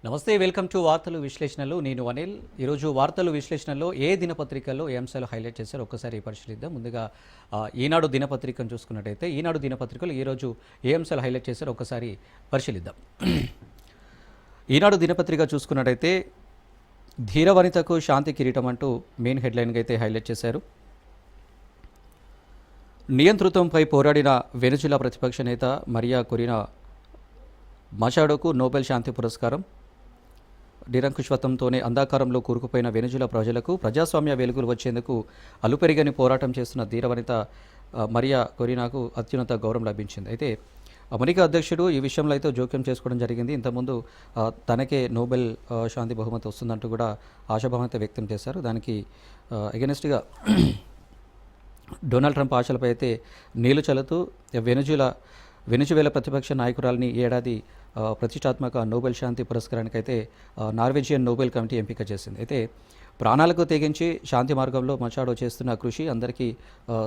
నమస్తే, welcome to వార్తలు విశ్లేషణలు. నేను అనిల్. ఈరోజు వార్తలు విశ్లేషణలో ఏ దినపత్రికల్లో ఏ అంశాలు హైలైట్ చేశారో ఒక్కసారి పరిశీలిద్దాం. ముందుగా ఈనాడు దినపత్రికను చూసుకున్నట్టయితే ఈనాడు దినపత్రికలు ఈరోజు ఏ అంశాలు హైలైట్ చేశారో ఒక్కసారి పరిశీలిద్దాం. ఈనాడు దినపత్రిక చూసుకున్నట్టయితే ధీరవనితకు శాంతి కిరీటం అంటూ మెయిన్ హెడ్లైన్గా అయితే హైలైట్ చేశారు. నియంతృత్వంపై పోరాడిన వెనుజులా ప్రతిపక్ష నేత మరియా కొరినా మచాడోకు నోబెల్ శాంతి పురస్కారం. నిరంకుశత్వంతోనే అంధకారంలో కూరుకుపోయిన వెనుజులా ప్రజలకు ప్రజాస్వామ్య వెలుగులు వచ్చేందుకు అలుపెరిగని పోరాటం చేస్తున్న ధీరవనిత మరియా కొరినాకు అత్యున్నత గౌరవం లభించింది. అయితే అమెరికా అధ్యక్షుడు ఈ విషయంలో అయితే జోక్యం చేసుకోవడం జరిగింది. ఇంతకుముందు తనకే నోబెల్ శాంతి బహుమతి వస్తుందంటూ కూడా ఆశాభావం వ్యక్తం చేశారు. దానికి ఎగెనిస్ట్గా డొనాల్డ్ ట్రంప్ ఆశలపై అయితే నీళ్లు చల్లుతూ వెనుజువేలా ప్రతిపక్ష నాయకురాలని ఏడాది ప్రతిష్టాత్మక నోబెల్ శాంతి పురస్కారానికి అయితే నార్వేజియన్ నోబెల్ కమిటీ ఎంపిక చేసింది. అయితే ప్రాణాలకు తెగించి శాంతి మార్గంలో మచాడో చేస్తున్న కృషి అందరికీ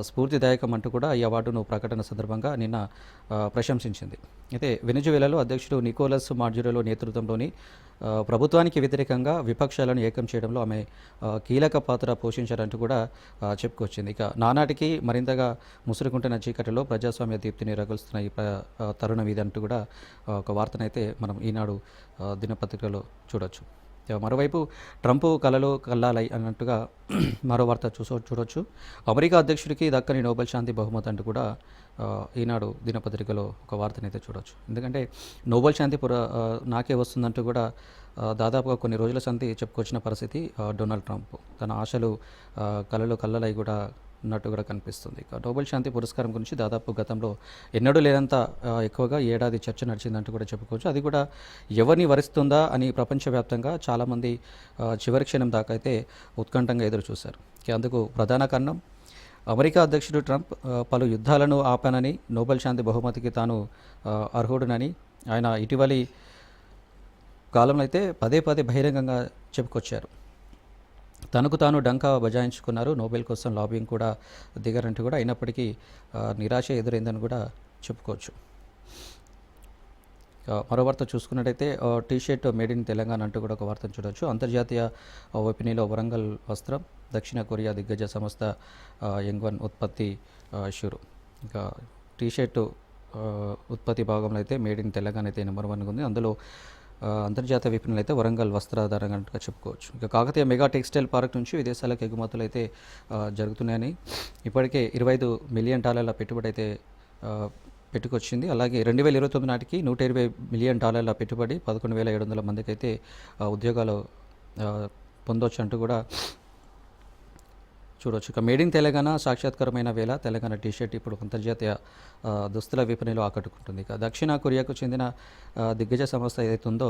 స్ఫూర్తిదాయకం అంటూ కూడా ఈ అవార్డును ప్రకటన సందర్భంగా నిన్న ప్రశంసించింది. అయితే వెనుజువేలాలో అధ్యక్షుడు నికోలస్ మాడ్యురోలో నేతృత్వంలోని ప్రభుత్వానికి వ్యతిరేకంగా విపక్షాలను ఏకం చేయడంలో ఆమె కీలక పాత్ర పోషించారంటూ కూడా చెప్పుకొచ్చింది. ఇక నానాటికి మరింతగా ముసురుకుంటున్న చీకటిలో ప్రజాస్వామ్య దీప్తిని రగులుస్తున్న ఈ తరుణం ఇదంటూ కూడా ఒక వార్తనైతే మనం ఈనాడు దినపత్రికలో చూడొచ్చు. మరోవైపు ట్రంప్ కలలో కల్లాలై అన్నట్టుగా మరో వార్త చూడొచ్చు. అమెరికా అధ్యక్షుడికి దక్కని నోబెల్ శాంతి బహుమతి అంటూ కూడా ఈనాడు దినపత్రికలో ఒక వార్తనైతే చూడొచ్చు. ఎందుకంటే నోబెల్ శాంతి నాకే వస్తుందంటూ కూడా దాదాపుగా కొన్ని రోజుల సంతి చెప్పుకొచ్చిన పరిస్థితి డొనాల్డ్ ట్రంప్. తన ఆశలు కలలో కల్లలై కూడా ఉన్నట్టు కూడా కనిపిస్తుంది. ఇక నోబెల్ శాంతి పురస్కారం గురించి దాదాపు గతంలో ఎన్నడూ లేనంత ఎక్కువగా ఏడాది చర్చ నడిచిందంటూ కూడా చెప్పుకోవచ్చు. అది కూడా ఎవరిని వరిస్తుందా అని ప్రపంచవ్యాప్తంగా చాలామంది చివరి క్షణం దాకా అయితే ఉత్కంఠంగా ఎదురు చూశారు. అందుకు ప్రధాన కారణం అమెరికా అధ్యక్షుడు ట్రంప్ పలు యుద్ధాలను ఆపానని, నోబెల్ శాంతి బహుమతికి తాను అర్హుడునని ఆయన ఇటీవలి కాలంలో అయితే పదే పదే బహిరంగంగా చెప్పుకొచ్చారు. తనకు తాను డంకా బజాయించుకున్నారు. నోబెల్ కోసం లాబింగ్ కూడా దిగారంటూ కూడా అయినప్పటికీ నిరాశ ఎదురైందని కూడా చెప్పుకోవచ్చు. మరో వార్త చూసుకున్నట్టయితే టీషర్ట్ మేడ్ ఇన్ తెలంగాణ అంటూ కూడా ఒక వార్తను చూడవచ్చు. అంతర్జాతీయ ఓపెనీలో వరంగల్ వస్త్రం దక్షిణ కొరియా దిగ్గజ సంస్థ యంగ్వన్ ఉత్పత్తి షురు. ఇంకా టీషర్ట్ ఉత్పత్తి భాగంలో అయితే మేడ్ ఇన్ తెలంగాణ అయితే నెంబర్ 1 ఉంది. అందులో అంతర్జాతీయ విపణులు అయితే వరంగల్ వస్త్రాధారంగా చెప్పుకోవచ్చు. ఇక కాకతీయ మెగా టెక్స్టైల్ పార్క్ నుంచి విదేశాలకు ఎగుమతులు అయితే జరుగుతున్నాయని ఇప్పటికే $25 మిలియన్ పెట్టుబడి అయితే పెట్టుకొచ్చింది. అలాగే 2029 నాటికి $120 మిలియన్ పెట్టుబడి 11,700 మందికి అయితే ఉద్యోగాలు పొందొచ్చు అంటూ కూడా చూడవచ్చు. ఇక మేడ్ ఇన్ తెలంగాణ సాక్షాత్కారమైన వేళ తెలంగాణ టీషర్ట్ ఇప్పుడు అంతర్జాతీయ దుస్తుల విపణిలో ఆకట్టుకుంటుంది. ఇక దక్షిణ కొరియాకు చెందిన దిగ్గజ సంస్థ ఏదైతే ఉందో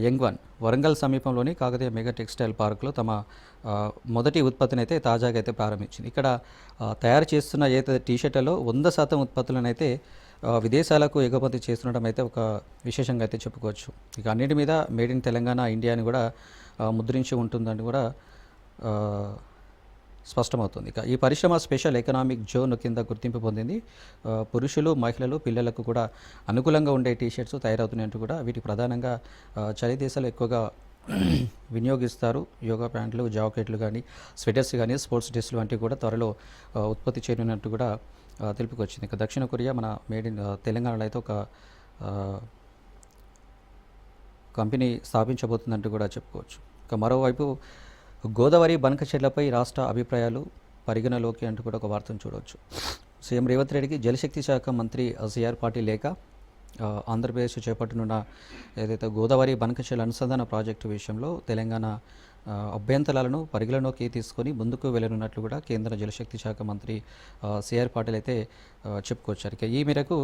యంగ్వన్ వరంగల్ సమీపంలోని కాకతీయ మెగా టెక్స్టైల్ పార్క్లో తమ మొదటి ఉత్పత్తిని అయితే తాజాగా అయితే ప్రారంభించింది. ఇక్కడ తయారు చేస్తున్న ఏదైతే టీషర్ట్లలో 100% ఉత్పత్తులను అయితే విదేశాలకు ఎగుమతి చేస్తుండడం అయితే ఒక విశేషంగా అయితే చెప్పుకోవచ్చు. ఇక అన్నిటి మీద మేడ్ ఇన్ తెలంగాణ ఇండియా అని కూడా ముద్రించి ఉంటుందని కూడా స్పష్టమవుతుంది. ఇక ఈ పరిశ్రమ స్పెషల్ ఎకనామిక్ జోన్ కింద గుర్తింపు పొందింది. పురుషులు, మహిళలు, పిల్లలకు కూడా అనుకూలంగా ఉండే టీషర్ట్స్ తయారవుతున్నాయంటూ కూడా వీటి ప్రధానంగా చలి దేశాలు ఎక్కువగా వినియోగిస్తారు. యోగా ప్యాంట్లు, జాకెట్లు కానీ, స్వెటర్స్ కానీ, స్పోర్ట్స్ డ్రెస్లు వంటివి కూడా త్వరలో ఉత్పత్తి చేయనున్నట్టు కూడా తెలుపుకొచ్చింది. ఇక దక్షిణ కొరియా మన మేడ్ ఇన్ తెలంగాణలో అయితే ఒక కంపెనీ స్థాపించబోతుందంటూ కూడా చెప్పుకోవచ్చు. ఇక మరోవైపు గోదావరి బనకచెర్లపై రాష్ట్ర అభిప్రాయాలు పరిగణలోకి అంటూ కూడా ఒక వార్తను చూడవచ్చు. సీఎం రేవంత్ రెడ్డికి జలశక్తి శాఖ మంత్రి సిఆర్ పాటిల్ లేఖ. ఆంధ్రప్రదేశ్ చేపట్టనున్న ఏదైతే గోదావరి బనకచెర్ల అనుసంధాన ప్రాజెక్టు విషయంలో తెలంగాణ అభ్యంతరాలను పరిగణలోకి తీసుకొని ముందుకు వెళ్ళనున్నట్లు కూడా కేంద్ర జలశక్తి శాఖ మంత్రి సిఆర్ పాటిల్ అయితే చెప్పుకొచ్చారు. ఇక ఈ మేరకు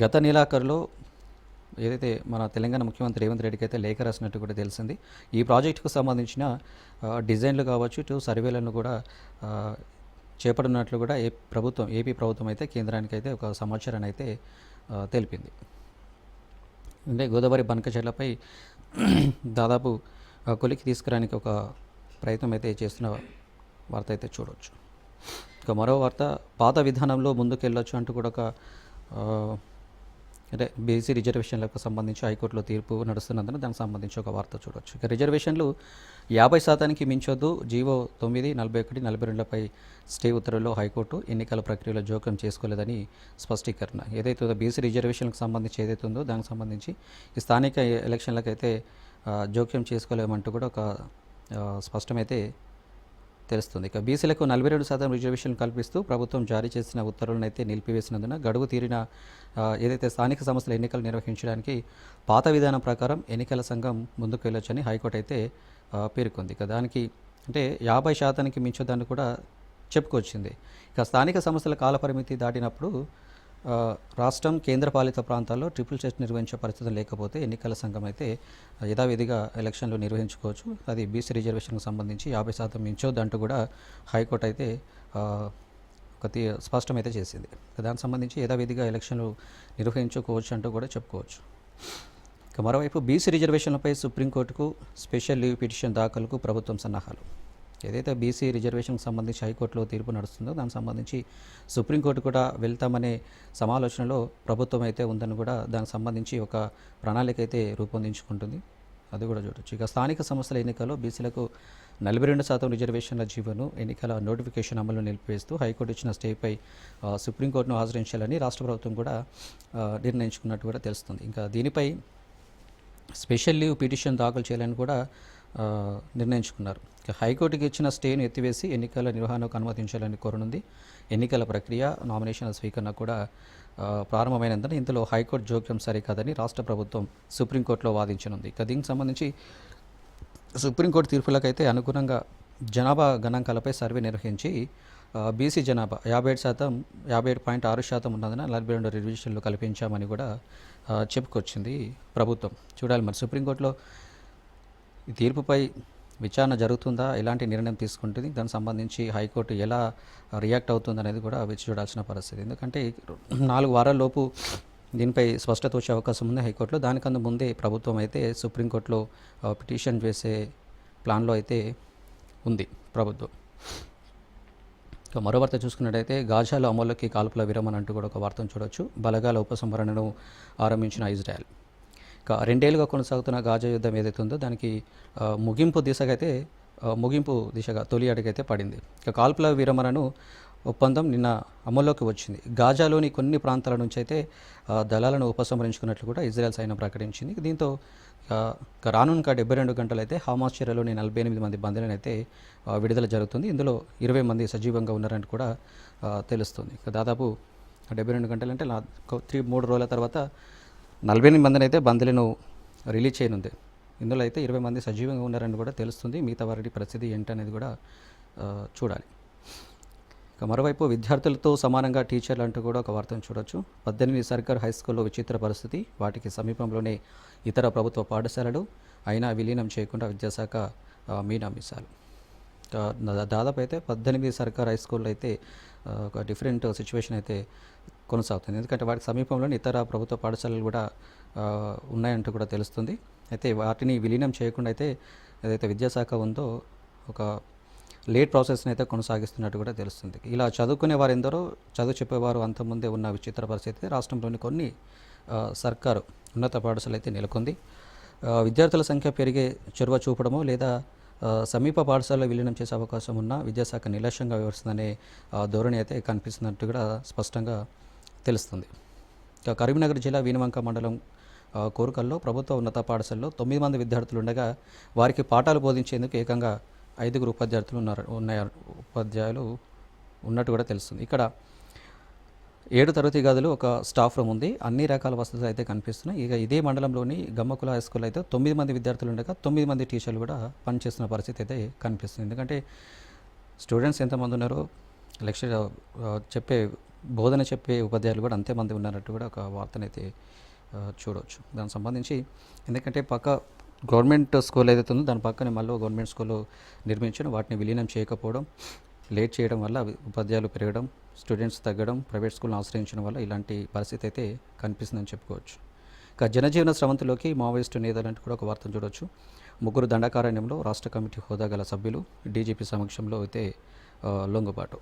గత నెలాఖరులో ఏదైతే మన తెలంగాణ ముఖ్యమంత్రి రేవంత్ రెడ్డికి అయితే లేఖ రాసినట్టు కూడా తెలిసింది. ఈ ప్రాజెక్టుకు సంబంధించిన డిజైన్లు కావచ్చు, సర్వేలను కూడా చేపడున్నట్లు కూడా ఏపీ ప్రభుత్వం అయితే కేంద్రానికి అయితే ఒక సమాచారాన్ని అయితే తెలిపింది. అంటే గోదావరి బనకచెర్లపై దాదాపు కొలికి తీసుకురానికి ఒక ప్రయత్నం అయితే చేస్తున్న వార్త అయితే చూడవచ్చు. ఇక మరో వార్త పాత విధానంలో ముందుకెళ్ళొచ్చు అంటూ కూడా ఒక అంటే బీసీ రిజర్వేషన్లకు సంబంధించి హైకోర్టులో తీర్పు నడుస్తున్నందున దానికి సంబంధించి ఒక వార్త చూడొచ్చు. ఇక రిజర్వేషన్లు 50% మించొద్దు జీవో 9, 41, 42లపై స్టే ఉత్తర్వుల్లో హైకోర్టు ఎన్నికల ప్రక్రియలో జోక్యం చేసుకోలేదని స్పష్టీకరణ. ఏదైతే ఉందో బీసీ రిజర్వేషన్లకు సంబంధించి ఏదైతే ఉందో దానికి సంబంధించి ఈ స్థానిక ఎలక్షన్లకైతే జోక్యం చేసుకోలేమంటూ కూడా ఒక స్పష్టమైతే తెలుస్తుంది. ఇక బీసీలకు 42% రిజర్వేషన్లు కల్పిస్తూ ప్రభుత్వం జారీ చేసిన ఉత్తర్వులను అయితే నిలిపివేసినందున గడువు తీరిన ఏదైతే స్థానిక సంస్థల ఎన్నికలు నిర్వహించడానికి పాత విధానం ప్రకారం ఎన్నికల సంఘం ముందుకు వెళ్ళొచ్చని హైకోర్టు అయితే పేర్కొంది. ఇక దానికి అంటే 50% మించొద్దని కూడా చెప్పుకొచ్చింది. ఇక స్థానిక సంస్థల కాలపరిమితి దాటినప్పుడు రాష్ట్రం కేంద్రపాలిత ప్రాంతాల్లో ట్రిపుల్ టెస్ట్ నిర్వహించే పరిస్థితి లేకపోతే ఎన్నికల సంఘం అయితే యథావిధిగా ఎలక్షన్లు నిర్వహించుకోవచ్చు. అది బీసీ రిజర్వేషన్కు సంబంధించి 50% మించొద్దంటూ కూడా హైకోర్టు అయితే ఒక స్పష్టమైతే చేసింది. దానికి సంబంధించి యథావిధిగా ఎలక్షన్లు నిర్వహించుకోవచ్చు అంటూ కూడా చెప్పుకోవచ్చు. ఇక మరోవైపు బీసీ రిజర్వేషన్లపై సుప్రీంకోర్టుకు స్పెషల్ లీవ్ పిటిషన్ దాఖలుకు ప్రభుత్వం సన్నాహాలు. ఏదైతే బీసీ రిజర్వేషన్కి సంబంధించి హైకోర్టులో తీర్పు నడుస్తుందో దానికి సంబంధించి సుప్రీంకోర్టు కూడా వెళ్తామనే సమాలోచనలో ప్రభుత్వం అయితే ఉందని కూడా దానికి సంబంధించి ఒక ప్రణాళిక అయితే రూపొందించుకుంటుంది. అది కూడా చూడొచ్చు. ఇక స్థానిక సంస్థల ఎన్నికల్లో బీసీలకు 42% రిజర్వేషన్ల జీవోను ఎన్నికల నోటిఫికేషన్ అమలు నిలిపివేస్తూ హైకోర్టు ఇచ్చిన స్టేపై సుప్రీంకోర్టును ఆశ్రయించాలని రాష్ట్ర ప్రభుత్వం కూడా నిర్ణయించుకున్నట్టు కూడా తెలుస్తుంది. ఇంకా దీనిపై స్పెషల్ లీవ్ పిటిషన్ దాఖలు చేయాలని కూడా నిర్ణయించుకున్నారు. హైకోర్టుకి ఇచ్చిన స్టేను ఎత్తివేసి ఎన్నికల నిర్వహణకు అనుమతించాలని కోరనుంది. ఎన్నికల ప్రక్రియ నామినేషన్ల స్వీకరణ కూడా ప్రారంభమైనందున ఇందులో హైకోర్టు జోక్యం సరికాదని రాష్ట్ర ప్రభుత్వం సుప్రీంకోర్టులో వాదించనుంది. ఇక దీనికి సంబంధించి సుప్రీంకోర్టు తీర్పులకైతే అనుగుణంగా జనాభా గణాంకాలపై సర్వే నిర్వహించి బీసీ జనాభా 57.6% ఉన్నందున 42 రిజర్వేషన్లు కల్పించామని కూడా చెప్పుకొచ్చింది ప్రభుత్వం. చూడాలి మరి సుప్రీంకోర్టులో ఈ తీర్పుపై విచారణ జరుగుతుందా, ఎలాంటి నిర్ణయం తీసుకుంటుంది, దానికి సంబంధించి హైకోర్టు ఎలా రియాక్ట్ అవుతుంది అనేది కూడా వేచి చూడాల్సిన పరిస్థితి. ఎందుకంటే 4 వారాల లోపు దీనిపై స్పష్టత వచ్చే అవకాశం ఉంది హైకోర్టులో. దానికన్నా ముందే ప్రభుత్వం అయితే సుప్రీంకోర్టులో పిటిషన్ వేసే ప్లాన్లో అయితే ఉంది ప్రభుత్వం. మరో వార్త చూసుకున్నట్టయితే గాజాలో అమలుకి కాల్పుల విరమణ అంటూ కూడా ఒక వార్తను చూడొచ్చు. బలగాల ఉపసంహరణను ఆరంభించిన ఇజ్రాయెల్. ఇక 2 ఏళ్లుగా కొనసాగుతున్న గాజా యుద్ధం ఏదైతే ఉందో దానికి ముగింపు దిశగా తొలి అడుగైతే పడింది. ఇక కాల్పుల విరమణను ఒప్పందం నిన్న అమల్లోకి వచ్చింది. గాజాలోని కొన్ని ప్రాంతాల నుంచి అయితే దళాలను ఉపసంహరించుకున్నట్లు కూడా ఇజ్రాయెల్ సైన్యం ప్రకటించింది. దీంతో రానున్న 72 గంటలైతే హమాస్ చర్యలోని 48 మంది బందీలను అయితే విడుదల జరుగుతుంది. ఇందులో 20 మంది సజీవంగా ఉన్నారని కూడా తెలుస్తుంది. దాదాపు 72 గంటలంటే 3 రోజుల తర్వాత 48 మందిని అయితే బందీలను రిలీజ్ చేయనుంది. ఇందులో అయితే 20 మంది సజీవంగా ఉన్నారని కూడా తెలుస్తుంది. మిగతా వారి పరిస్థితి ఏంటనేది కూడా చూడాలి. ఇక మరోవైపు విద్యార్థులతో సమానంగా టీచర్లు అంటూ కూడా ఒక వార్తను చూడొచ్చు. 18 సర్కార్ హై స్కూల్లో విచిత్ర పరిస్థితి. వాటికి సమీపంలోనే ఇతర ప్రభుత్వ పాఠశాలలు అయినా విలీనం చేయకుండా విద్యాశాఖ మీనామిసాలు. దాదాపు అయితే 18 సర్కార్ హై స్కూల్లో అయితే ఒక డిఫరెంట్ సిచ్యువేషన్ అయితే కొనసాగుతుంది. ఎందుకంటే వాటికి సమీపంలోని ఇతర ప్రభుత్వ పాఠశాలలు కూడా ఉన్నాయంటూ కూడా తెలుస్తుంది. అయితే వాటిని విలీనం చేయకుండా అయితే ఏదైతే విద్యాశాఖ ఉందో ఒక లేట్ ప్రాసెస్ని అయితే కొనసాగిస్తున్నట్టు కూడా తెలుస్తుంది. ఇలా చదువుకునే వారు ఎందరో చదువు చెప్పేవారు అంతకుముందే ఉన్న విచిత్ర పరిస్థితి రాష్ట్రంలోని కొన్ని సర్కారు ఉన్నత పాఠశాలలు అయితే నెలకొంది. విద్యార్థుల సంఖ్య పెరిగే చొరవ చూపడమో లేదా సమీప పాఠశాలలో విలీనం చేసే అవకాశం ఉన్న విద్యాశాఖ నిర్లక్ష్యంగా వ్యవహరిస్తుందనే ధోరణి అయితే కనిపిస్తున్నట్టు కూడా స్పష్టంగా తెలుస్తుంది. కరీంనగర్ జిల్లా వీనవంక మండలం కోరుకల్లో ప్రభుత్వ ఉన్నత పాఠశాలలో 9 మంది విద్యార్థులు ఉండగా వారికి పాఠాలు బోధించేందుకు ఏకంగా 5 ఉపాధ్యాయులు ఉన్నట్టు కూడా తెలుస్తుంది. ఇక్కడ 7 తరగతి గదులు, ఒక స్టాఫ్ రూమ్ ఉంది. అన్ని రకాల వసతులు అయితే కనిపిస్తున్నాయి. ఇక ఇదే మండలంలోని గమ్మకుల హై స్కూల్ అయితే 9 మంది విద్యార్థులు ఉండగా 9 మంది టీచర్లు కూడా పనిచేస్తున్న పరిస్థితి అయితే కనిపిస్తుంది. ఎందుకంటే స్టూడెంట్స్ ఎంతమంది ఉన్నారో లెక్చర్ బోధన చెప్పే ఉపాధ్యాయులు కూడా అంతేమంది ఉన్నారట్టు కూడా ఒక వార్తనైతే చూడవచ్చు. దానికి సంబంధించి ఎందుకంటే పక్క గవర్నమెంట్ స్కూల్ ఏదైతే ఉందో దాని పక్కనే మళ్ళీ గవర్నమెంట్ స్కూల్లో నిర్మించడం, వాటిని విలీనం చేయకపోవడం, లేట్ చేయడం వల్ల ఉపాధ్యాయులు పెరగడం, స్టూడెంట్స్ తగ్గడం, ప్రైవేట్ స్కూల్ని ఆశ్రయించడం వల్ల ఇలాంటి పరిస్థితి అయితే కనిపిస్తుందని చెప్పుకోవచ్చు. ఇక జనజీవన స్రవంతిలోకి మావోయిస్టు నేతలంటూ కూడా ఒక వార్తను చూడవచ్చు. 3 దండకారణ్యంలో రాష్ట్ర కమిటీ హోదా గల సభ్యులు డీజీపీ సమక్షంలో అయితే లొంగుబాటు.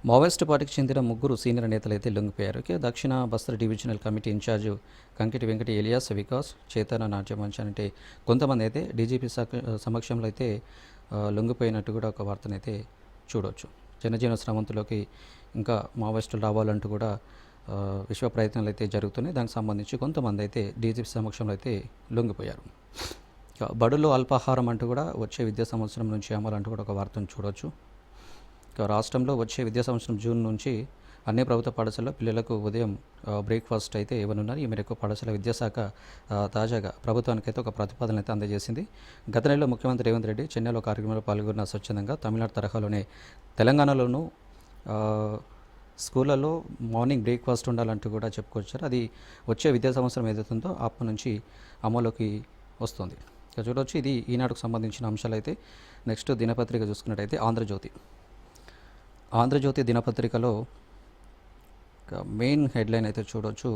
మావోయిస్టు పార్టీకి చెందిన ముగ్గురు సీనియర్ నేతలు అయితే లొంగిపోయారు. దక్షిణ Bastar divisional committee incharge Kankiti Venkati alias, Vikas, Chetana Natyamanch అంటే కొంతమంది అయితే డీజీపీ సమక్షంలో అయితే లొంగిపోయినట్టు కూడా ఒక వార్తనైతే చూడవచ్చు. జనజీవన స్రవంతిలోకి ఇంకా మావోయిస్టులు రావాలంటూ కూడా విశ్వ ప్రయత్నాలు అయితే జరుగుతున్నాయి. దానికి సంబంధించి కొంతమంది అయితే డీజీపీ సమక్షంలో అయితే లొంగిపోయారు. బడుల్లో అల్పాహారం అంటూ కూడా వచ్చే విద్యా సంవత్సరం నుంచి అమలు అంటూ కూడా ఒక వార్తను చూడవచ్చు. రాష్ట్రంలో వచ్చే విద్యా సంవత్సరం జూన్ నుంచి అన్ని ప్రభుత్వ పాఠశాలలో పిల్లలకు ఉదయం బ్రేక్ఫాస్ట్ అయితే ఇవ్వనున్నారు. ఈ మేరకు పాఠశాల విద్యాశాఖ తాజాగా ప్రభుత్వానికి అయితే ఒక ప్రతిపాదన అయితే అందజేసింది. గత నెలలో ముఖ్యమంత్రి రేవంత్ రెడ్డి చెన్నైలో కార్యక్రమంలో పాల్గొన్న స్వచ్ఛందంగా తమిళనాడు తరహాలోనే తెలంగాణలోనూ స్కూళ్ళలో మార్నింగ్ బ్రేక్ఫాస్ట్ ఉండాలంటూ కూడా చెప్పుకొచ్చారు. అది వచ్చే విద్యా సంవత్సరం ఏదైతుందో అప్పటి నుంచి అమలులోకి వస్తుంది. ఇక చూడవచ్చు, ఇది ఈనాడుకు సంబంధించిన అంశాలు అయితే. నెక్స్ట్ దినపత్రిక చూసుకున్నట్టయితే ఆంధ్రజ్యోతి దినపత్రికలో మెయిన్ హెడ్లైన్ అయితే చూడవచ్చు.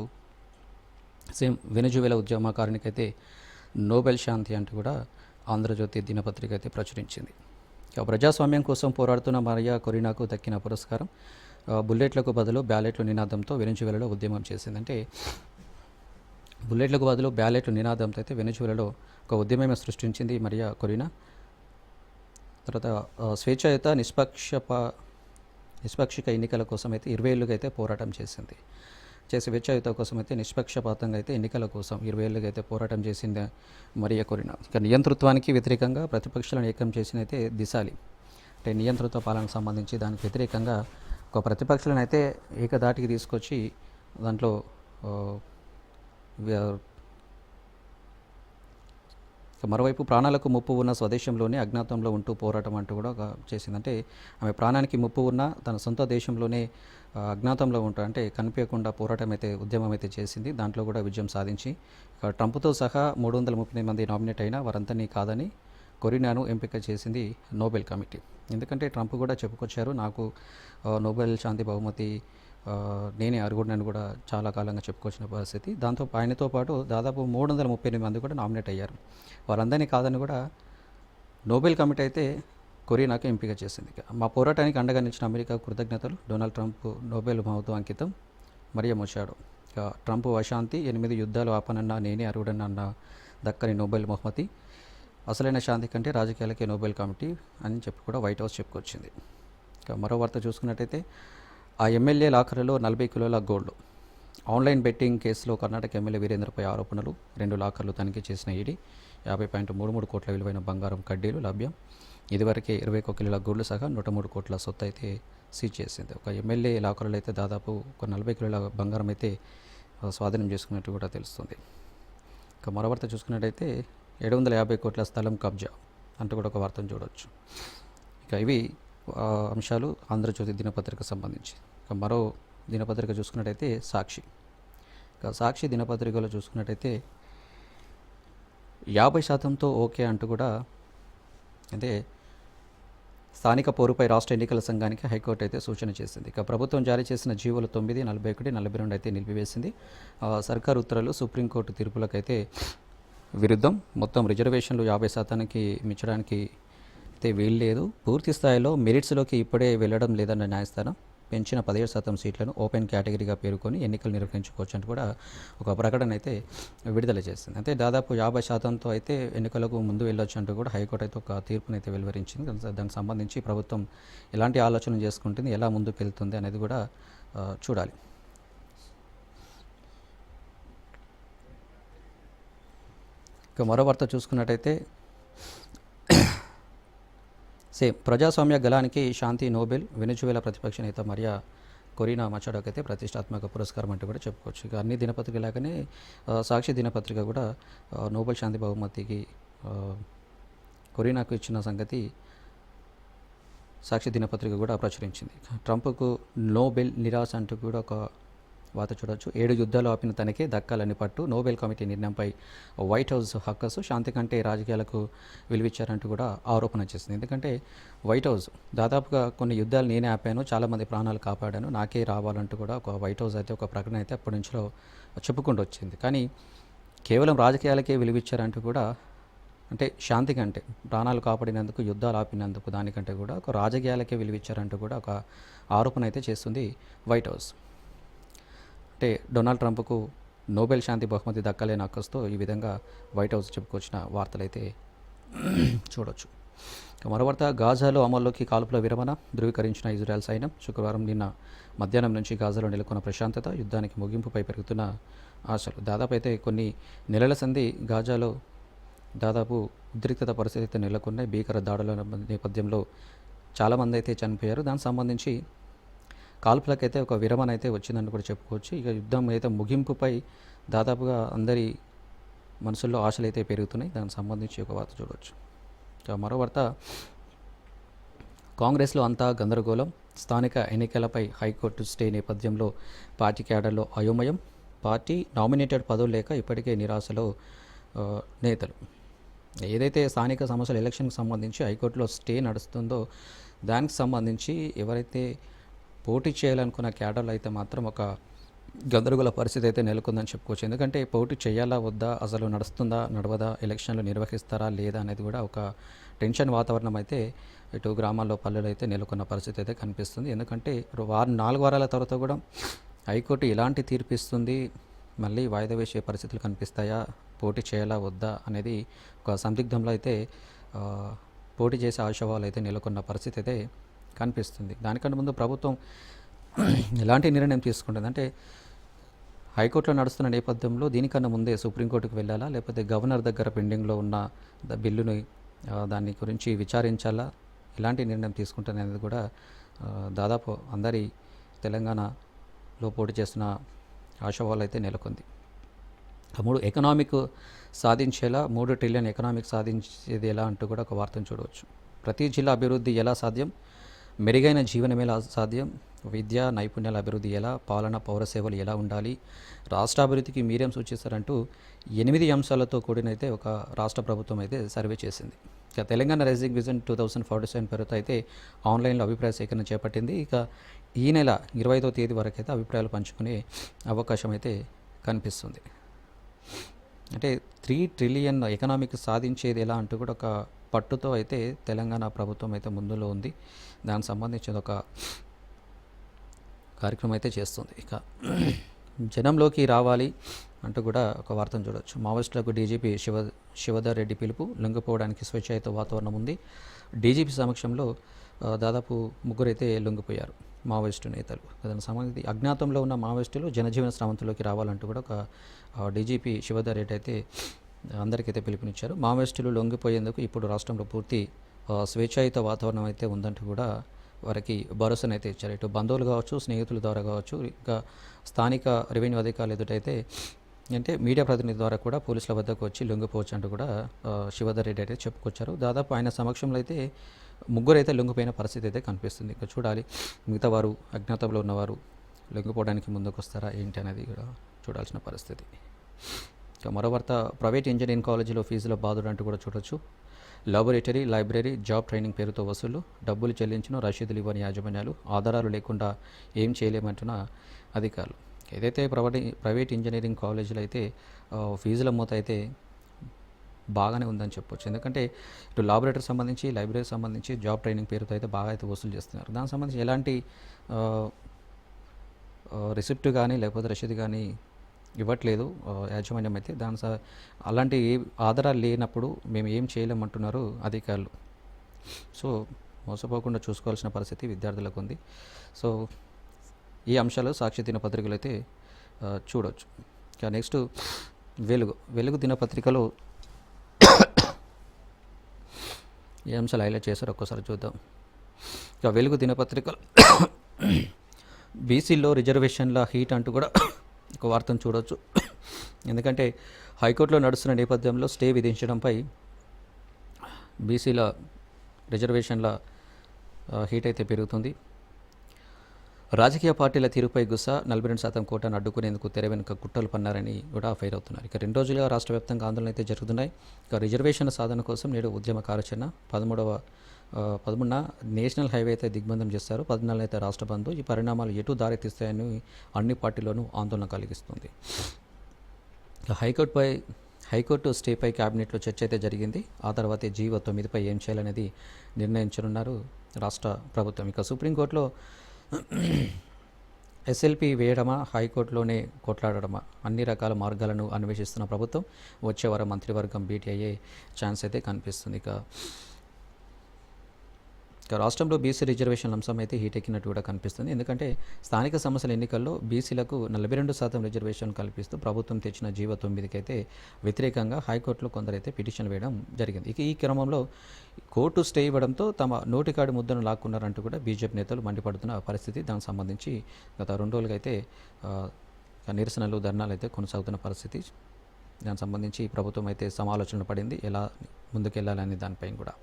సేమ్ వెనజువేలా ఉద్యమకారునికైతే నోబెల్ శాంతి అంటూ కూడా ఆంధ్రజ్యోతి దినపత్రిక అయితే ప్రచురించింది. ఇక ప్రజాస్వామ్యం కోసం పోరాడుతున్న మరియా కొరినాకు దక్కిన పురస్కారం. బుల్లెట్లకు బదులు బ్యాలెట్లు నినాదంతో వెనజువేలాలో ఉద్యమం చేసింది. అంటే బుల్లెట్లకు బదులు బ్యాలెట్లు నినాదంతో అయితే వెనజువేలాలో ఒక ఉద్యమమే సృష్టించింది మరియా కొరినా. తర్వాత స్వేచ్ఛాయుత నిష్పాక్షిక ఎన్నికల కోసం అయితే 20 ఏళ్ళుగా అయితే పోరాటం చేసింది. స్వేచ్ఛాయుత కోసం అయితే నిష్పక్షపాతంగా అయితే ఎన్నికల కోసం 20 ఏళ్ళుగా అయితే పోరాటం చేసింది మరియా కొరినా. ఇక నియంతృత్వానికి వ్యతిరేకంగా ప్రతిపక్షాలను ఏకం చేసిన అయితే దిశాలి. అంటే నియంతృత్వ పాలనకు సంబంధించి దానికి వ్యతిరేకంగా ఒక ప్రతిపక్షాలను అయితే ఏకదాటికి తీసుకొచ్చి దాంట్లో మరోవైపు ప్రాణాలకు ముప్పు ఉన్న స్వదేశంలోనే అజ్ఞాతంలో ఉంటూ పోరాటం అంటూ కూడా చేసిందంటే ఆమె ప్రాణానికి ముప్పు ఉన్న తన సొంత దేశంలోనే అజ్ఞాతంలో ఉంటా అంటే కనిపించకుండా పోరాటం అయితే ఉద్యమం అయితే చేసింది. దాంట్లో కూడా విజయం సాధించి ట్రంప్తో సహా 338 మంది నామినేట్ అయినా వారంతని కాదని కొరినాను ఎంపిక చేసింది నోబెల్ కమిటీ. ఎందుకంటే ట్రంప్ కూడా చెప్పుకొచ్చారు, నాకు నోబెల్ శాంతి బహుమతి నేనే అరుగుడినని కూడా చాలా కాలంగా చెప్పుకొచ్చిన పరిస్థితి. దాంతో ఆయనతో పాటు దాదాపు 338 మంది కూడా నామినేట్ అయ్యారు. వారందరినీ కాదని కూడా నోబెల్ కమిటీ అయితే కొరినాకు ఎంపిక చేసింది. మా పోరాటానికి అండగా నిలిచిన అమెరికా కృతజ్ఞతలు, డొనాల్డ్ ట్రంప్ నోబెల్ బహుమతి అంకితం మరియా మొషాడో. ట్రంప్ అశాంతి 8 యుద్ధాలు ఆపనన్నా నేనే అరుగుడనన్న దక్కని నోబెల్ బహుమతి, అసలైన శాంతి కంటే రాజకీయాలకే నోబెల్ కమిటీ అని చెప్పి కూడా వైట్ హౌస్ చెప్పుకొచ్చింది. మరో వార్త చూసుకున్నట్టయితే ఆ ఎమ్మెల్యే లాకర్లలో 40 కిలోల గోల్డ్. ఆన్లైన్ బెట్టింగ్ కేసులో కర్ణాటక ఎమ్మెల్యే వీరేంద్రపై ఆరోపణలు. 2 లాకర్లు తనిఖీ చేసిన ఈడీ 50.33 కోట్ల విలువైన బంగారం కడ్డీలు లభ్యం. ఇదివరకే 21 కిలోల గోల్డ్ సహా 103 కోట్ల సొత్తు అయితే సీజ్ చేసింది. ఒక ఎమ్మెల్యే లాకర్లో అయితే దాదాపు ఒక 40 కిలోల బంగారం అయితే స్వాధీనం చేసుకున్నట్టు కూడా తెలుస్తుంది. ఇక మరో వార్త చూసుకున్నట్టయితే 750 కోట్ల స్థలం కబ్జా అంటూ కూడా ఒక వార్తను చూడవచ్చు. ఇక ఇవి అంశాలు ఆంధ్రజ్యోతి దినపత్రిక సంబంధించి. ఇక మరో దినపత్రిక చూసుకున్నట్టయితే సాక్షి. ఇక సాక్షి దినపత్రికలో చూసుకున్నట్టయితే 50%తో ఓకే అంటూ కూడా అంటే స్థానిక పోరుపై రాష్ట్ర ఎన్నికల సంఘానికి హైకోర్టు అయితే సూచన చేసింది. ఇక ప్రభుత్వం జారీ చేసిన జీవోలు 9, 41, 42 అయితే నిలిపివేసింది. సర్కారు ఉత్తర్వులు సుప్రీంకోర్టు తీర్పులకైతే విరుద్ధం. మొత్తం రిజర్వేషన్లు 50%కి మించడానికి అయితే వీల్లేదు. పూర్తి స్థాయిలో మెరిట్స్లోకి ఇప్పుడే వెళ్ళడం లేదన్న న్యాయస్థానం పెంచిన 17% సీట్లను ఓపెన్ కేటగిరీగా పేర్కొని ఎన్నికలు నిర్వహించుకోవచ్చు అంటూ కూడా ఒక ప్రకటన అయితే విడుదల చేసింది. అంటే దాదాపు 50%తో అయితే ఎన్నికలకు ముందు వెళ్ళొచ్చు అంటూ కూడా హైకోర్టు అయితే ఒక తీర్పునైతే వెలువరించింది. దానికి సంబంధించి ప్రభుత్వం ఎలాంటి ఆలోచనలు చేసుకుంటుంది, ఎలా ముందుకు వెళ్తుంది అనేది కూడా చూడాలి. ఇక మరో వార్త చూసుకున్నట్టయితే ప్రజాస్వామ్య గలానికి శాంతి నోబెల్. వెనజువేలా ప్రతిపక్ష నేత మరియా కొరినా మచాడోకి అయితే ప్రతిష్టాత్మక పురస్కారం అంటూ కూడా చెప్పుకోవచ్చు. ఇక అన్ని దినపత్రిక లాగానే సాక్షి దినపత్రిక కూడా నోబెల్ శాంతి బహుమతికి కొరినాకు ఇచ్చిన సంగతి సాక్షి దినపత్రిక కూడా ప్రచురించింది. ట్రంప్కు నోబెల్ నిరాశ అంటూ కూడా ఒక వార్త చూడవచ్చు. 7 యుద్ధాలు ఆపిన తనకే దక్కాలని పట్టు. నోబెల్ కమిటీ నిర్ణయంపై వైట్ హౌస్ హక్కసు. శాంతి కంటే రాజకీయాలకు విలువిచ్చారంటూ కూడా ఆరోపణ చేసింది. ఎందుకంటే వైట్ హౌస్ దాదాపుగా కొన్ని యుద్ధాలు నేనే ఆపాను, చాలామంది ప్రాణాలు కాపాడాను, నాకే రావాలంటూ కూడా ఒక వైట్ హౌస్ అయితే ఒక ప్రకటన అయితే అప్పటి నుంచిలో చెప్పుకుంటూ వచ్చింది. కానీ కేవలం రాజకీయాలకే విలువిచ్చారంటూ కూడా అంటే శాంతి కంటే ప్రాణాలు కాపాడినందుకు, యుద్ధాలు ఆపినందుకు దానికంటే కూడా ఒక రాజకీయాలకే విలువిచ్చారంటూ కూడా ఒక ఆరోపణ అయితే చేస్తుంది వైట్ హౌస్. అంటే డొనాల్డ్ ట్రంప్కు నోబెల్ శాంతి బహుమతి దక్కలేని అక్కస్తో ఈ విధంగా వైట్ హౌస్ చెప్పుకొచ్చిన వార్తలైతే చూడొచ్చు. మరో వార్త, గాజాలో అమల్లోకి కాల్పుల విరమణ ధృవీకరించిన ఇజ్రాయెల్ సైన్యం. శుక్రవారం నిన్న మధ్యాహ్నం నుంచి గాజాలో నెలకొన్న ప్రశాంతత, యుద్ధానికి ముగింపుపై పెరుగుతున్న ఆశలు. దాదాపు అయితే కొన్ని నెలల సంధి గాజాలో దాదాపు ఉద్రిక్తత పరిస్థితి అయితే నెలకొన్నాయి. భీకర దాడుల నేపథ్యంలో చాలామంది అయితే చనిపోయారు. దానికి సంబంధించి కాల్పులకైతే ఒక విరమణ అయితే వచ్చిందని కూడా చెప్పుకోవచ్చు. ఇక యుద్ధం అయితే ముగింపుపై దాదాపుగా అందరి మనసుల్లో ఆశలు అయితే పెరుగుతున్నాయి. దానికి సంబంధించి ఒక వార్త చూడవచ్చు. ఇక మరో వార్త, కాంగ్రెస్లో అంతా గందరగోళం. స్థానిక ఎన్నికలపై హైకోర్టు స్టే నేపథ్యంలో పార్టీ క్యాడర్లో అయోమయం. పార్టీ నామినేటెడ్ పదవులు లేక ఇప్పటికే నిరాశలో నేతలు. ఏదైతే స్థానిక సంస్థల ఎలక్షన్కి సంబంధించి హైకోర్టులో స్టే నడుస్తుందో దానికి సంబంధించి ఎవరైతే పోటీ చేయాలనుకున్న క్యాడర్లు అయితే మాత్రం ఒక గందరగోళ పరిస్థితి అయితే నెలకొందని చెప్పుకోవచ్చు. ఎందుకంటే పోటీ చేయాలా వద్దా, అసలు నడుస్తుందా నడవదా, ఎలక్షన్లు నిర్వహిస్తారా లేదా అనేది కూడా ఒక టెన్షన్ వాతావరణం అయితే ఇటు గ్రామాల్లో పల్లెలు అయితే నెలకొన్న పరిస్థితి అయితే కనిపిస్తుంది. ఎందుకంటే 4 వారాల తర్వాత కూడా హైకోర్టు ఎలాంటి తీర్పు ఇస్తుంది, మళ్ళీ వాయిదా వేసే పరిస్థితులు కనిపిస్తాయా, పోటీ చేయాలా వద్దా అనేది ఒక సందిగ్ధంలో అయితే పోటీ చేసే ఆశావాలు అయితే నెలకొన్న పరిస్థితి అయితే కనిపిస్తుంది. దానికంటే ముందు ప్రభుత్వం ఎలాంటి నిర్ణయం తీసుకుంటుంది అంటే, హైకోర్టులో నడుస్తున్న నేపథ్యంలో దీనికన్నా ముందే సుప్రీంకోర్టుకు వెళ్ళాలా, లేకపోతే గవర్నర్ దగ్గర పెండింగ్లో ఉన్న బిల్లుని దాని గురించి విచారించాలా, ఎలాంటి నిర్ణయం తీసుకుంటుంది అనేది కూడా దాదాపు అందరి తెలంగాణలో పోటీ చేస్తున్న ఆశావాలు అయితే నెలకొంది. 3 ఎకనామిక్ సాధించేలా 3 ట్రిలియన్ ఎకనామిక్ సాధించేది ఎలా అంటూ కూడా ఒక వార్తను చూడవచ్చు. ప్రతి జిల్లా అభివృద్ధి ఎలా సాధ్యం, మెరుగైన జీవనం ఎలా సాధ్యం, విద్య నైపుణ్యాల అభివృద్ధి ఎలా, పాలన పౌర సేవలు ఎలా ఉండాలి, రాష్ట్ర అభివృద్ధికి మీరేం సూచిస్తారంటూ 8 అంశాలతో కూడినైతే ఒక రాష్ట్ర ప్రభుత్వం అయితే సర్వే చేసింది. ఇక తెలంగాణ రైజింగ్ విజన్ 2047 పేరుతో అయితే ఆన్లైన్లో అభిప్రాయ సేకరణ చేపట్టింది. ఇక ఈ నెల 25వ తేదీ వరకు అయితే అభిప్రాయాలు పంచుకునే అవకాశం అయితే కనిపిస్తుంది. అంటే 3 ట్రిలియన్ ఎకనామిక్ సాధించేది ఎలా అంటూ కూడా ఒక పట్టుతో అయితే తెలంగాణ ప్రభుత్వం అయితే ముందులో ఉంది. దానికి సంబంధించిన ఒక కార్యక్రమం అయితే చేస్తుంది. ఇక జనంలోకి రావాలి అంటూ కూడా ఒక వార్తను చూడవచ్చు. మావోయిస్టులకు డీజీపీ శివధర్ రెడ్డి పిలుపు, లొంగిపోవడానికి స్వేచ్ఛాయుత వాతావరణం ఉంది. డీజీపీ సమక్షంలో దాదాపు 3 అయితే లొంగిపోయారు మావోయిస్టు నేతలు. దానికి సంబంధించి అజ్ఞాతంలో ఉన్న మావోయిస్టులు జనజీవన స్రవంతిలోకి రావాలంటూ కూడా ఒక డీజీపీ శివధర్ రెడ్డి అయితే అందరికైతే పిలుపునిచ్చారు. మావోయిస్టులు లొంగిపోయేందుకు ఇప్పుడు రాష్ట్రంలో పూర్తి స్వేచ్ఛాయుత వాతావరణం అయితే ఉందంటూ కూడా వారికి భరోసానైతే ఇచ్చారు. ఇటు బంధువులు కావచ్చు, స్నేహితుల ద్వారా కావచ్చు, ఇంకా స్థానిక రెవెన్యూ అధికారులు ఎదుటైతే అంటే మీడియా ప్రతినిధి ద్వారా కూడా పోలీసుల వద్దకు వచ్చి లొంగిపోవచ్చు అంటూ కూడా శివధర్ రెడ్డి అయితే చెప్పుకొచ్చారు. దాదాపు ఆయన సమక్షంలో అయితే 3 అయితే లొంగిపోయిన పరిస్థితి అయితే కనిపిస్తుంది. ఇక చూడాలి మిగతా వారు అజ్ఞాతంలో ఉన్నవారు లొంగిపోవడానికి ముందుకు వస్తారా ఏంటి అనేది కూడా చూడాల్సిన పరిస్థితి. ఇక మరో వార్త, ప్రైవేట్ ఇంజనీరింగ్ కాలేజీలో ఫీజుల బాధుడు అంటూ కూడా చూడొచ్చు. లాబొరేటరీ, లైబ్రరీ, జాబ్ ట్రైనింగ్ పేరుతో వసూలు, డబ్బులు చెల్లించిన రసీదులు ఇవ్వని యాజమాన్యాలు, ఆధారాలు లేకుండా ఏం చేయలేమంటున్న అధికారులు. ఏదైతే ప్రైవేట్ ఇంజనీరింగ్ కాలేజీలో అయితే ఫీజుల మూత అయితే బాగానే ఉందని చెప్పొచ్చు. ఎందుకంటే ఇటు లాబొరేటరీ సంబంధించి, లైబ్రరీకి సంబంధించి జాబ్ ట్రైనింగ్ పేరుతో అయితే బాగా అయితే వసూలు చేస్తున్నారు. దానికి సంబంధించి ఎలాంటి రిసిప్ట్ కానీ లేకపోతే రసీదు కానీ ఇవ్వట్లేదు యాజమాన్యం అయితే. అలాంటి ఆధారాలు లేనప్పుడు మేము ఏం చేయలేమంటున్నారు అధికారులు. సో మోసపోకుండా చూసుకోవాల్సిన పరిస్థితి విద్యార్థులకు ఉంది. సో ఈ అంశాలు సాక్షి దినపత్రికలు అయితే చూడవచ్చు. ఇక నెక్స్ట్ వెలుగు దినపత్రికలో ఈ అంశాలు హైలైట్ చేశారు, ఒక్కసారి చూద్దాం. ఇక వెలుగు దినపత్రికలు బీసీలో రిజర్వేషన్ల హీట్ అంటూ కూడా ఒక వార్తను చూడవచ్చు. ఎందుకంటే హైకోర్టులో నడుస్తున్న నేపథ్యంలో స్టే విధించడంపై బీసీల రిజర్వేషన్ల హీట్ అయితే పెరుగుతుంది. రాజకీయ పార్టీల తీరుపై గుస్సా, 42% కోటాను అడ్డుకునేందుకు తెర వెనుక కుట్రలు పన్నారని కూడా ఫైర్ అవుతున్నారు. ఇక 2 రోజులుగా రాష్ట్ర వ్యాప్తంగా ఆందోళన అయితే జరుగుతున్నాయి. ఇక రిజర్వేషన్ల సాధన కోసం నేడు ఉద్యమ కార్యాచరణ. 13న నేషనల్ హైవే అయితే దిగ్బంధం చేస్తారు. 14 అయితే రాష్ట్ర బంధు. ఈ పరిణామాలు ఎటు దారితీస్తాయని అన్ని పార్టీల్లోనూ ఆందోళన కలిగిస్తుంది. హైకోర్టు స్టేపై క్యాబినెట్లో చర్చ అయితే జరిగింది. ఆ తర్వాతే జీవో 9పై ఏం చేయాలనేది నిర్ణయించనున్నారు రాష్ట్ర ప్రభుత్వం. ఇక సుప్రీంకోర్టులో ఎస్ఎల్పి వేయడమా, హైకోర్టులోనే కొట్లాడడమా, అన్ని రకాల మార్గాలను అన్వేషిస్తున్న ప్రభుత్వం వచ్చే వారం మంత్రివర్గం భేటీ అయ్యే ఛాన్స్ అయితే కనిపిస్తుంది. ఇక రాష్ట్రంలో బీసీ రిజర్వేషన్ అంశం అయితే హీట్ ఎక్కినట్టు కూడా కనిపిస్తుంది. ఎందుకంటే స్థానిక సంస్థల ఎన్నికల్లో బీసీలకు 42% రిజర్వేషన్ కల్పిస్తూ ప్రభుత్వం తెచ్చిన జీవో 9కి అయితే వ్యతిరేకంగా హైకోర్టులో కొందరైతే పిటిషన్ వేయడం జరిగింది. ఇక ఈ క్రమంలో కోర్టు స్టే ఇవ్వడంతో తమ నోటికాడి ముద్దను లాక్కున్నారంటూ కూడా బీజేపీ నేతలు మండిపడుతున్న పరిస్థితి. దానికి సంబంధించి గత 2 రోజులుగా అయితే నిరసనలు, ధర్నాలు అయితే కొనసాగుతున్న పరిస్థితి. దానికి సంబంధించి ప్రభుత్వం అయితే సమాలోచన పడింది, ఎలా ముందుకెళ్లాలనే దానిపైన కూడా.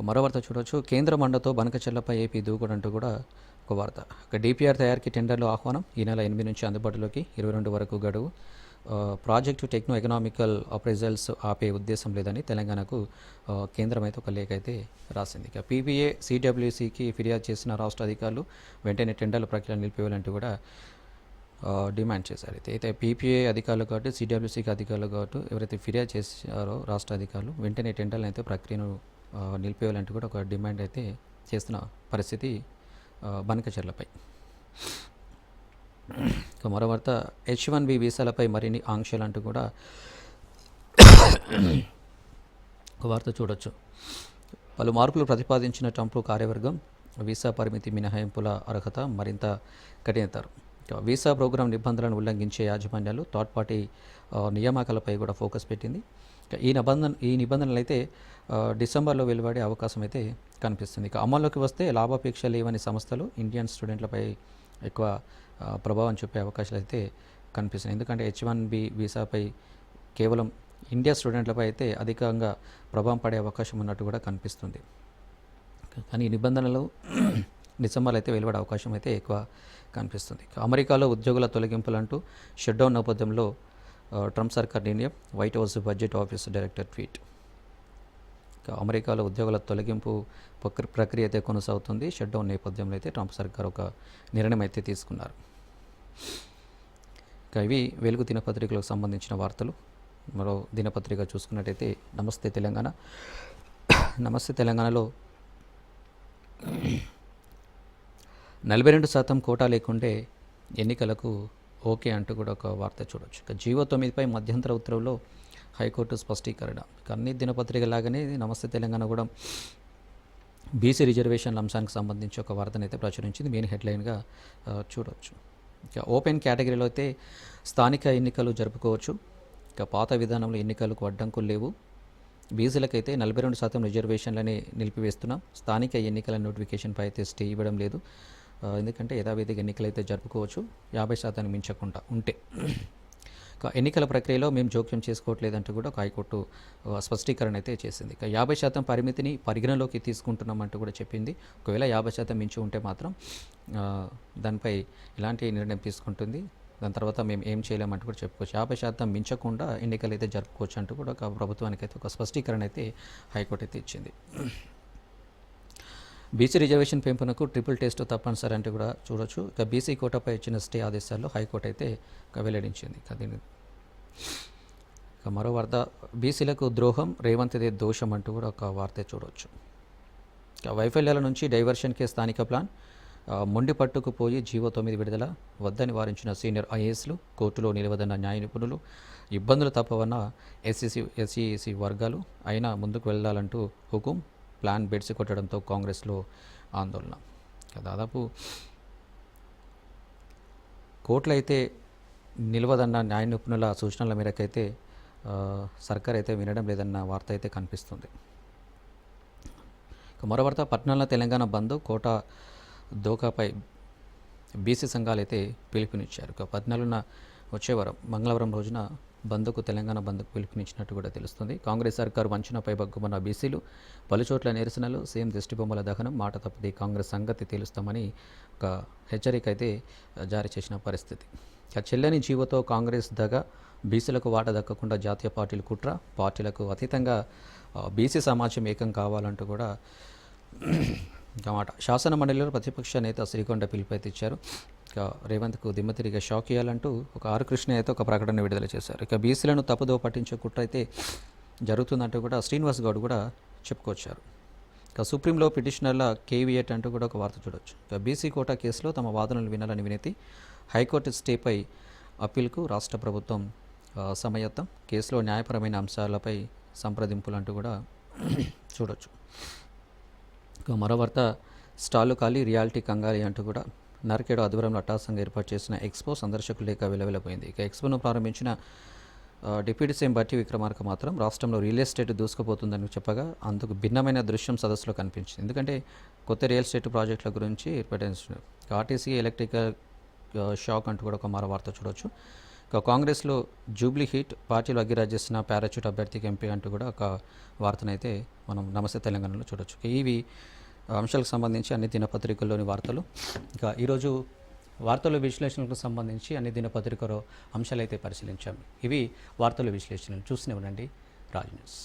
మరో వార్త చూడవచ్చు. కేంద్ర మండతో బనకచెర్లపై ఏపీ దూకుడంటూ కూడా ఒక వార్త. డిపిఆర్ తయారీకి టెండర్లు ఆహ్వానం. ఈ నెల 8 నుంచి అందుబాటులోకి, 22 వరకు గడువు. ప్రాజెక్టు టెక్నో ఎకనామికల్ అప్రైజల్స్ ఆపే ఉద్దేశం లేదని తెలంగాణకు కేంద్రం అయితే ఒక లేఖ అయితే రాసింది. ఇక పీపీఏ సిడబ్ల్యూసీకి ఫిర్యాదు చేసిన రాష్ట్ర అధికారులు వెంటనే టెండర్ల ప్రక్రియ నిలిపివేయాలంటూ కూడా డిమాండ్ చేశారు. అయితే పీపీఏ అధికారులు కాబట్టి, సిడబ్ల్యూసీకి అధికారులు కాబట్టి ఎవరైతే ఫిర్యాదు చేశారో రాష్ట్ర అధికారులు వెంటనే టెండర్లు అయితే ప్రక్రియను నిలిపేయాలంటూ కూడా ఒక డిమాండ్ అయితే చేస్తున్న పరిస్థితి బనకచెర్లపై. ఇక మరో వార్త. H1B వీసాలపై మరిన్ని ఆంక్షలు అంటూ కూడా ఒక వార్త చూడొచ్చు. పలు మార్పులు ప్రతిపాదించిన ట్రంప్ కార్యవర్గం. వీసా పరిమితి మినహాయింపుల అర్హత మరింత కఠినతరం. వీసా ప్రోగ్రాం నిబంధనలను ఉల్లంఘించే యాజమాన్యాలు, థర్డ్ పార్టీ నియామకాలపై కూడా ఫోకస్ పెట్టింది. ఈ నిబంధనలు అయితే డిసెంబర్లో వెలువడే అవకాశం అయితే కనిపిస్తుంది. ఇక అమల్లోకి వస్తే లాభాపేక్ష లేవని సంస్థలు ఇండియన్ స్టూడెంట్లపై ఎక్కువ ప్రభావం చూపే అవకాశాలు అయితే కనిపిస్తున్నాయి. ఎందుకంటే H1B వీసాపై కేవలం ఇండియా స్టూడెంట్లపై అయితే అధికంగా ప్రభావం పడే అవకాశం ఉన్నట్టు కూడా కనిపిస్తుంది. కానీ ఈ నిబంధనలు డిసెంబర్లో అయితే వెలువడే అవకాశం అయితే ఎక్కువ కనిపిస్తుంది. అమెరికాలో ఉద్యోగుల తొలగింపులంటూ షట్డౌన్ నేపథ్యంలో ట్రంప్ సర్కార్ నిర్ణయం. White house budget office director tweet. అమెరికాలో ఉద్యోగుల తొలగింపు ప్రక్రియ అయితే కొనసాగుతుంది. షట్డౌన్ నేపథ్యంలో అయితే ట్రంప్ సర్కార్ ఒక నిర్ణయం అయితే తీసుకున్నారు. ఇవి వెలుగు దినపత్రికలకు సంబంధించిన వార్తలు. మరో దినపత్రిక చూసుకున్నట్టయితే నమస్తే తెలంగాణ. నమస్తే తెలంగాణలో 42% కోటా లేకుండే ఎన్నికలకు ఓకే అంటూ కూడా ఒక వార్త చూడవచ్చు. ఇక జీవో 9పై మధ్యంతర ఉత్తర్వులో హైకోర్టు స్పష్టీకరణ. ఇక అన్ని దినపత్రికలాగానే నమస్తే తెలంగాణ కూడా బీసీ రిజర్వేషన్ల అంశానికి సంబంధించి ఒక వార్తనైతే ప్రచురించింది. మెయిన్ హెడ్లైన్గా చూడవచ్చు. ఇక ఓపెన్ కేటగిరీలో అయితే స్థానిక ఎన్నికలు జరుపుకోవచ్చు. ఇక పాత విధానంలో ఎన్నికలకు అడ్డంకులు లేవు. బీసీలకైతే 42% రిజర్వేషన్లని నిలిపివేస్తున్నాం. స్థానిక ఎన్నికల నోటిఫికేషన్పై అయితే స్టే ఇవ్వడం లేదు. ఎందుకంటే యథావిధిగా ఎన్నికలు అయితే జరుపుకోవచ్చు 50% మించకుండా ఉంటే. ఎన్నికల ప్రక్రియలో మేము జోక్యం చేసుకోవట్లేదంటూ కూడా ఒక హైకోర్టు స్పష్టీకరణ అయితే చేసింది. ఇక 50% పరిమితిని పరిగణలోకి తీసుకుంటున్నామంటూ కూడా చెప్పింది. ఒకవేళ 50% మించి ఉంటే మాత్రం దానిపై ఇలాంటి నిర్ణయం తీసుకుంటుంది. దాని తర్వాత మేము ఏం చేయలేమంటూ కూడా చెప్పుకోవచ్చు. 50% మించకుండా ఎన్నికలు అయితే జరుపుకోవచ్చు అంటూ కూడా ఒక ప్రభుత్వానికి అయితే ఒక స్పష్టీకరణ అయితే హైకోర్టు అయితే ఇచ్చింది. బీసీ రిజర్వేషన్ పెంపునకు ట్రిపుల్ టెస్ట్ తప్పనిసరి అంటే కూడా చూడొచ్చు. ఇక బీసీ కోటాపై ఇచ్చిన స్టే ఆదేశాల్లో హైకోర్టు అయితే వెల్లడించింది. ఇక మరో వార్త. బీసీలకు ద్రోహం, రేవంత్దే దోషం అంటూ కూడా ఒక వార్త చూడవచ్చు. ఇక వైఫల్యాల నుంచి డైవర్షన్కే స్థానిక ప్లాన్. మొండి పట్టుకు పోయి జీవో 9 విడుదల వద్దని వారించిన సీనియర్ ఐఏఎస్లు, కోర్టులో నిలవదన్న న్యాయ నిపుణులు, ఇబ్బందులు తప్పవన్న ఎస్సీఎస్సీ వర్గాలు, అయినా ముందుకు వెళ్ళాలంటూ హుకుం. ప్లాన్ బెడ్స్ కొట్టడంతో కాంగ్రెస్లో ఆందోళన. దాదాపు కోర్టులు అయితే నిలవదన్న న్యాయ నిపుణుల సూచనల మేరకైతే సర్కార్ అయితే వినడం లేదన్న వార్త అయితే కనిపిస్తుంది. మరో వార్త. పట్నాల తెలంగాణ బంద్, కోట దోకాపై బీసీ సంఘాలు అయితే పిలుపునిచ్చారు. 14న వచ్చే వారం మంగళవారం రోజున బంద్కు తెలంగాణ బంద్కు పిలుపునిచ్చినట్టు కూడా తెలుస్తుంది. కాంగ్రెస్ సర్కారు వంచనపై బగ్గుమన్న బీసీలు, పలుచోట్ల నిరసనలు, సీఎం దిష్టిబొమ్మల దహనం, మాట తప్పితే కాంగ్రెస్ సంగతి తెలుస్తామని ఒక హెచ్చరిక అయితే జారీ చేసిన పరిస్థితి. చెల్లని జీవోతో కాంగ్రెస్ దగ, బీసీలకు వాటా దక్కకుండా జాతీయ పార్టీలు కుట్ర, పార్టీలకు అతీతంగా బీసీ సమాజం ఏకం కావాలంటూ కూడా మాట. శాసన మండలిలో ప్రతిపక్ష నేత శ్రీకొండ పిలుపు అయితే ఇచ్చారు. ఇక రేవంత్కు దిమ్మ తిరిగే షాక్ ఇవ్వాలంటూ ఒక ఆర్ కృష్ణ అయితే ఒక ప్రకటన విడుదల చేశారు. ఇక బీసీలను తప్పుదో పట్టించే కుట్ర అయితే జరుగుతుందంటూ కూడా శ్రీనివాస్ గౌడ్ కూడా చెప్పుకొచ్చారు. ఇక సుప్రీంలో పిటిషనర్ల కేవియట్ అంటూ కూడా ఒక వార్త చూడొచ్చు. ఇక బీసీ కోటా కేసులో తమ వాదనలు వినాలని వినతి, హైకోర్టు స్టేపై అప్పీల్కు రాష్ట్ర ప్రభుత్వం సమాయత్తం, కేసులో న్యాయపరమైన అంశాలపై సంప్రదింపులు అంటూ కూడా చూడొచ్చు. ఇక మరో వార్త, స్టాలు ఖాళీ, రియాలిటీ కంగాలి అంటూ కూడా నరకేడు ఆధ్వర్యంలో అట్టాసంగా ఏర్పాటు చేసిన ఎక్స్పో సందర్శకులు లేక విలవిలపోయింది. ఇక ఎక్స్పోను ప్రారంభించిన డిప్యూటీ సీఎం బట్టి విక్రమార్క మాత్రం రాష్ట్రంలో రియల్ ఎస్టేట్ దూసుకుపోతుందని చెప్పగా అందుకు భిన్నమైన దృశ్యం సదస్సులో కనిపించింది. ఎందుకంటే కొత్త రియల్ ఎస్టేట్ ప్రాజెక్టుల గురించి ఏర్పడిన ఆర్టీసీ ఎలక్ట్రికల్ షాక్ అంటూ కూడా ఒక మరో వార్త చూడవచ్చు. ఇక కాంగ్రెస్లో జూబ్లీ హీట్, పార్టీలో అగ్గిరాజేసిన పారాచూట్ అభ్యర్థికి ఎంపీ అంటూ కూడా ఒక వార్తనైతే మనం నమస్తే తెలంగాణలో చూడవచ్చు. ఇవి అంశాలకు సంబంధించి అన్ని దినపత్రికల్లోని వార్తలు. ఇక ఈరోజు వార్తల విశ్లేషణలకు సంబంధించి అన్ని దినపత్రికలో అంశాలైతే పరిశీలించాము. ఇవి వార్తల విశ్లేషణలు. చూస్తూనే ఉండండి రాజ్ న్యూస్.